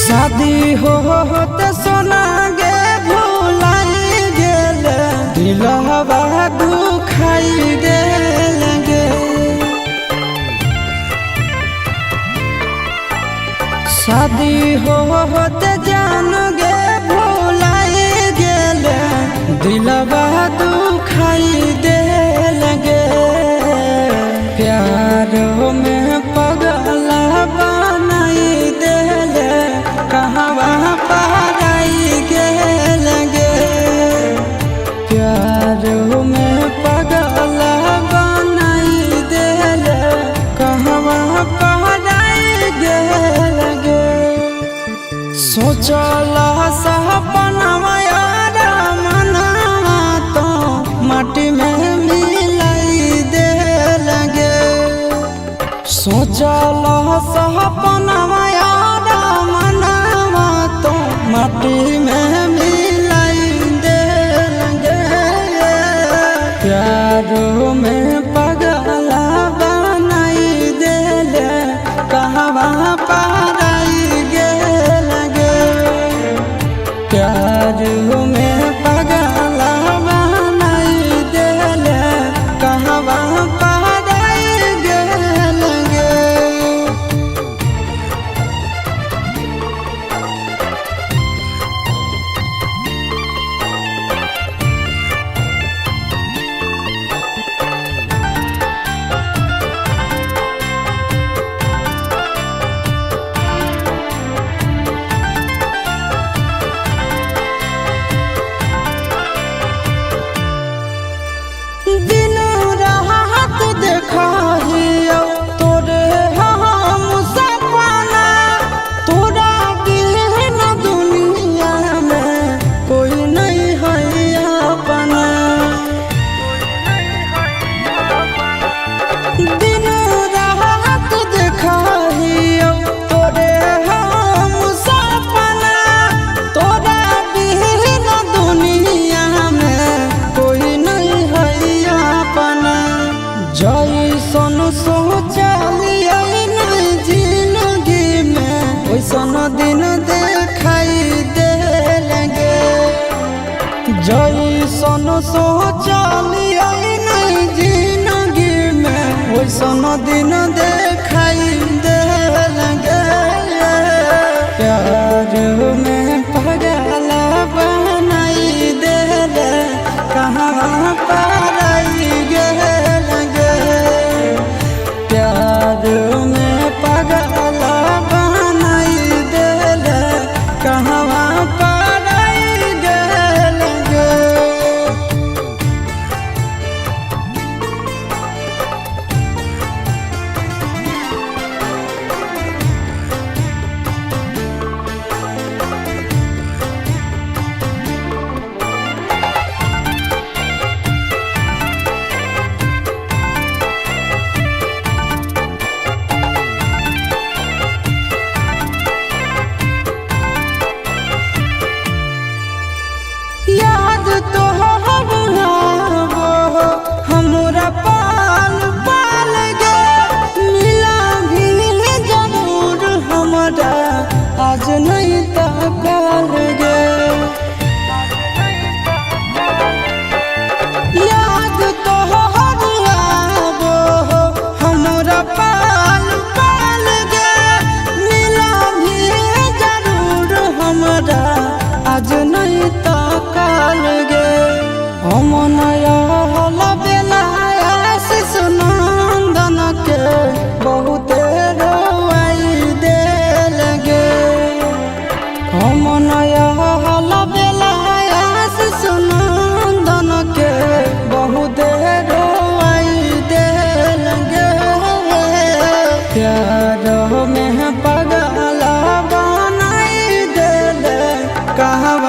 शादी होते सोना गे भुलाई गेल दिलवा दुखाई गेल गे। शादी होते जान गे भुलाई गेल दिलवा दुखाई देल गे। प्यार में पगला बनाई देल कहवा पराई गेल गे। प्यार में पगला बनाई देल कहवा पराई गेल गे। सोचला सपनवा यार मनवा तो माटी में मिलाई देल गे। सोचला सपनवा यार मनवा तो माटी में मिलाई देल गे। प्यार में पगला बनाई देल कहवा पराई गेल गे। प्यार में पगला बनाई देल कहवा पराई गेल गे। दिन रात देखहियो तोरे हम सपना। तोरा बिन दुनिया में कोई नहीं है अपना। दिन रात देखहियो तोरे हम सपना। तोरा बिन दुनिया में कोई नहीं है अपना। जैसन सोचलियै नहीं जिंदगी में वैसन दिन देखाई देल गे। जैसन सोचलियै नहीं जिंदगी में वैसन दिन देखाई देल गे। प्यार में पगला बनाई देल कहाँ पराई गेल गे। प्यार में पगला बनाई देल कहवा पराई गेल गे। याद तो हमरा पाल पाल गे। मिला भी जरूर हमरा आज नहीं तकल गे। याद तो हमरा पाल पाल गे। मिला भी जरूर हमरा आज नहीं तकल गे। हम नया बेला आशीष नंदन के बहुत रोवाई देल गे। हम नया बेला आशीष नंदन के बहुत रोवाई देल गे। प्यार में पगला बनाई देल कहवा